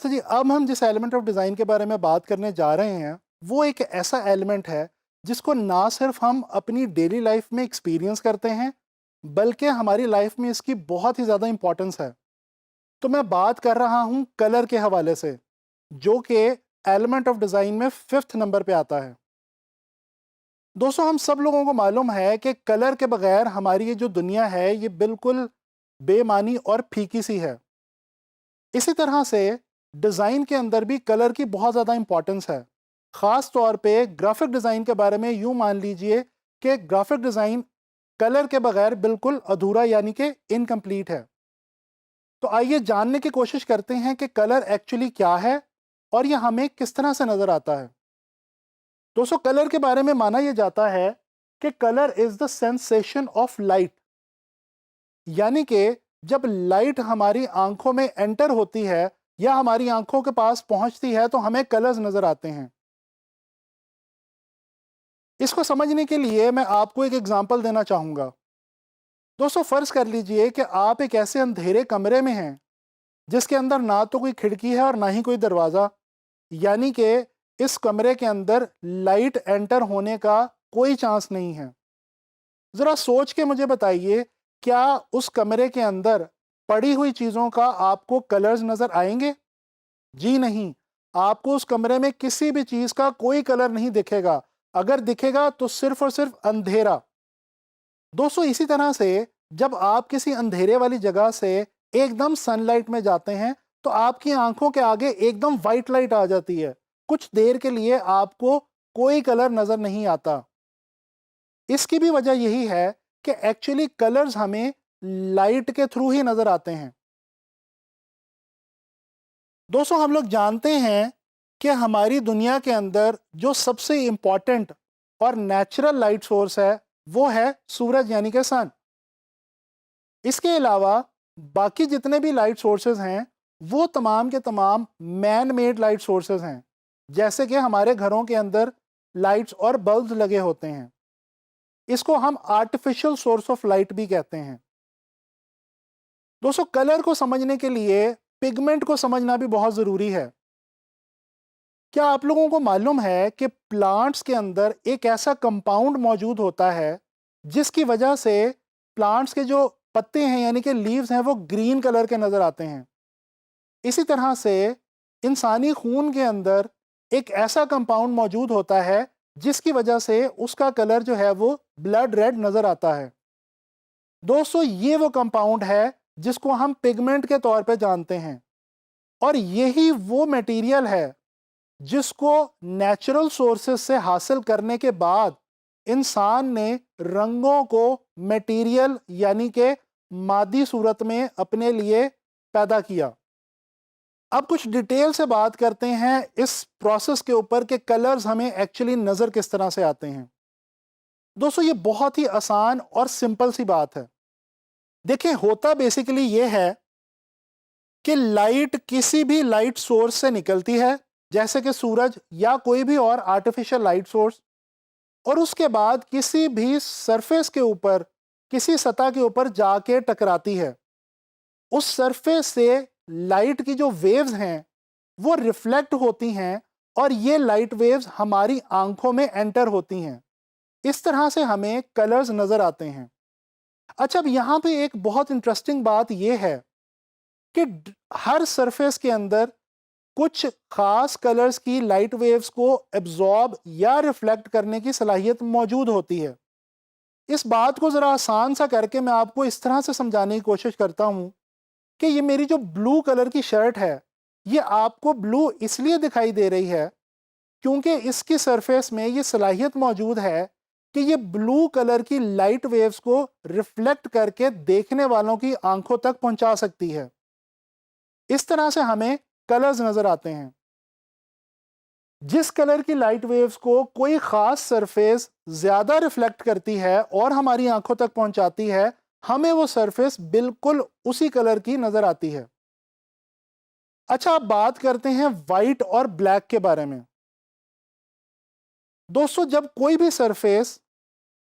अच्छा जी, अब हम जिस एलिमेंट ऑफ डिज़ाइन के बारे में बात करने जा रहे हैं, वो एक ऐसा एलिमेंट है जिसको ना सिर्फ हम अपनी डेली लाइफ में एक्सपीरियंस करते हैं, बल्कि हमारी लाइफ में इसकी बहुत ही ज़्यादा इंपॉर्टेंस है। तो मैं बात कर रहा हूँ कलर के हवाले से, जो कि एलिमेंट ऑफ डिज़ाइन में 5th नंबर पे आता है। दोस्तों, हम सब लोगों को मालूम है कि कलर के बगैर हमारी ये जो दुनिया है, ये बिल्कुल बेमानी और फीकी सी है। इसी तरह से डिज़ाइन के अंदर भी कलर की बहुत ज़्यादा इंपॉर्टेंस है। ख़ास तौर पे ग्राफिक डिज़ाइन के बारे में यूँ मान लीजिए कि ग्राफिक डिज़ाइन कलर के बगैर बिल्कुल अधूरा यानी कि इनकम्प्लीट है। तो आइए जानने की कोशिश करते हैं कि कलर एक्चुअली क्या है और ये हमें किस तरह से नज़र आता है। दोस्तों, कलर के बारे में माना यह जाता है कि colour is the sensation of light, यानी कि जब लाइट हमारी आंखों में एंटर होती है या हमारी आंखों के पास पहुंचती है तो हमें कलर्स नजर आते हैं। इसको समझने के लिए मैं आपको एक एग्जांपल देना चाहूंगा। दोस्तों, फर्ज कर लीजिए कि आप एक ऐसे अंधेरे कमरे में हैं जिसके अंदर ना तो कोई खिड़की है और ना ही कोई दरवाज़ा, यानी कि इस कमरे के अंदर लाइट एंटर होने का कोई चांस नहीं है। ज़रा सोच के मुझे बताइए, क्या उस कमरे के अंदर पड़ी हुई चीज़ों का आपको कलर्स नज़र आएंगे? जी नहीं, आपको उस कमरे में किसी भी चीज़ का कोई कलर नहीं दिखेगा। अगर दिखेगा तो सिर्फ़ और सिर्फ़ अंधेरा। दोस्तों, इसी तरह से जब आप किसी अंधेरे वाली जगह से एकदम सनलाइट में जाते हैं, तो आपकी आंखों के आगे एकदम वाइट लाइट आ जाती है। कुछ देर के लिए आपको कोई कलर नज़र नहीं आता। इसकी भी वजह यही है कि एक्चुअली कलर्स हमें लाइट के थ्रू ही नज़र आते हैं। दोस्तों, हम लोग जानते हैं कि हमारी दुनिया के अंदर जो सबसे इम्पॉर्टेंट और नेचुरल लाइट सोर्स है, वो है सूरज यानी कि सन। इसके अलावा बाकी जितने भी लाइट सोर्सेज हैं, वो तमाम के तमाम मैन मेड लाइट सोर्सेज हैं। जैसे कि हमारे घरों के अंदर लाइट्स और बल्ब्स लगे होते हैं। इसको हम आर्टिफिशियल सोर्स ऑफ लाइट भी कहते हैं। दोस्तों, कलर को समझने के लिए पिगमेंट को समझना भी बहुत ज़रूरी है। क्या आप लोगों को मालूम है कि प्लांट्स के अंदर एक ऐसा कंपाउंड मौजूद होता है जिसकी वजह से प्लांट्स के जो पत्ते हैं यानी कि लीव्स हैं, वो ग्रीन कलर के नज़र आते हैं। इसी तरह से इंसानी खून के अंदर एक ऐसा कंपाउंड मौजूद होता है जिसकी वजह से उसका कलर जो है वो ब्लड रेड नज़र आता है। दोस्तों, ये वो कंपाउंड है जिसको हम पिगमेंट के तौर पे जानते हैं, और यही वो मटेरियल है जिसको नेचुरल सोर्सेस से हासिल करने के बाद इंसान ने रंगों को मटेरियल यानी कि मादी सूरत में अपने लिए पैदा किया। अब कुछ डिटेल से बात करते हैं इस प्रोसेस के ऊपर कि कलर्स हमें एक्चुअली नज़र किस तरह से आते हैं। दोस्तों, ये बहुत ही आसान और सिंपल सी बात है। देखिए, होता बेसिकली ये है कि लाइट किसी भी लाइट सोर्स से निकलती है, जैसे कि सूरज या कोई भी और आर्टिफिशियल लाइट सोर्स, और उसके बाद किसी भी सरफेस के ऊपर, किसी सतह के ऊपर जाके टकराती है। उस सरफेस से लाइट की जो वेव्स हैं वो रिफ्लेक्ट होती हैं, और ये लाइट वेव्स हमारी आंखों में एंटर होती हैं। इस तरह से हमें कलर्स नज़र आते हैं। अच्छा, अब यहाँ पे एक बहुत इंटरेस्टिंग बात यह है कि हर सरफेस के अंदर कुछ खास कलर्स की लाइट वेव्स को एब्जॉर्ब या रिफ्लेक्ट करने की सलाहियत मौजूद होती है। इस बात को ज़रा आसान सा करके मैं आपको इस तरह से समझाने की कोशिश करता हूँ कि ये मेरी जो ब्लू कलर की शर्ट है, ये आपको ब्लू इसलिए दिखाई दे रही है क्योंकि इसकी सरफेस में ये सलाहियत मौजूद है कि ये ब्लू कलर की लाइट वेव्स को रिफ्लेक्ट करके देखने वालों की आंखों तक पहुंचा सकती है। इस तरह से हमें कलर्स नज़र आते हैं। जिस कलर की लाइट वेव्स को कोई ख़ास सरफेस ज़्यादा रिफ्लेक्ट करती है और हमारी आंखों तक पहुंचाती है, हमें वो सरफेस बिल्कुल उसी कलर की नज़र आती है। अच्छा, अब बात करते हैं वाइट और ब्लैक के बारे में। दोस्तों, जब कोई भी सरफेस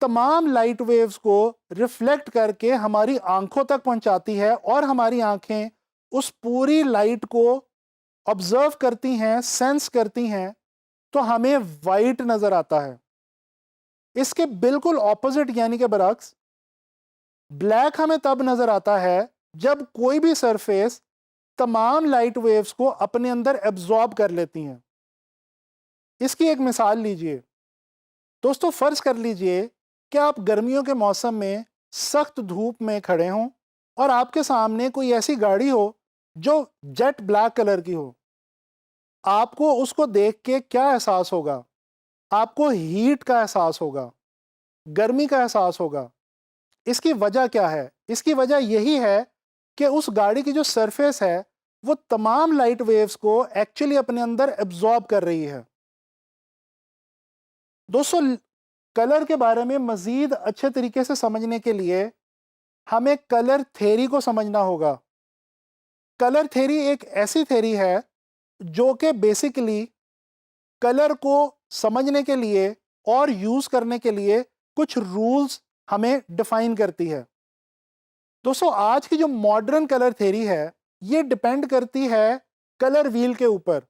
तमाम लाइट वेव्स को रिफ्लेक्ट करके हमारी आंखों तक पहुंचाती है और हमारी आंखें उस पूरी लाइट को ऑब्जर्व करती हैं, सेंस करती हैं, तो हमें वाइट नजर आता है। इसके बिल्कुल ऑपोजिट यानी कि बरअक्स, ब्लैक हमें तब नजर आता है जब कोई भी सरफेस तमाम लाइट वेव्स को अपने अंदर एब्जॉर्ब कर लेती हैं। इसकी एक मिसाल लीजिए दोस्तों, फर्ज कर लीजिए कि आप गर्मियों के मौसम में सख्त धूप में खड़े हों और आपके सामने कोई ऐसी गाड़ी हो जो जेट ब्लैक कलर की हो। आपको उसको देख के क्या एहसास होगा? आपको हीट का एहसास होगा, गर्मी का एहसास होगा। इसकी वजह क्या है? इसकी वजह यही है कि उस गाड़ी की जो सरफेस है वो तमाम लाइट वेव्स को एक्चुअली अपने अंदर एब्जॉर्ब कर रही है। दोस्तों, कलर के बारे में मजीद अच्छे तरीके से समझने के लिए हमें कलर थ्योरी को समझना होगा। कलर थ्योरी एक ऐसी थ्योरी है जो कि बेसिकली कलर को समझने के लिए और यूज करने के लिए कुछ रूल्स हमें डिफाइन करती है। दोस्तों, आज की जो मॉडर्न कलर थ्योरी है ये डिपेंड करती है कलर व्हील के ऊपर।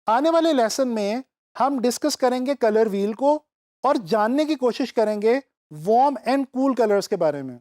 आने वाले लेसन में हम डिस्कस करेंगे कलर व्हील को और जानने की कोशिश करेंगे वार्म एंड कूल कलर्स के बारे में।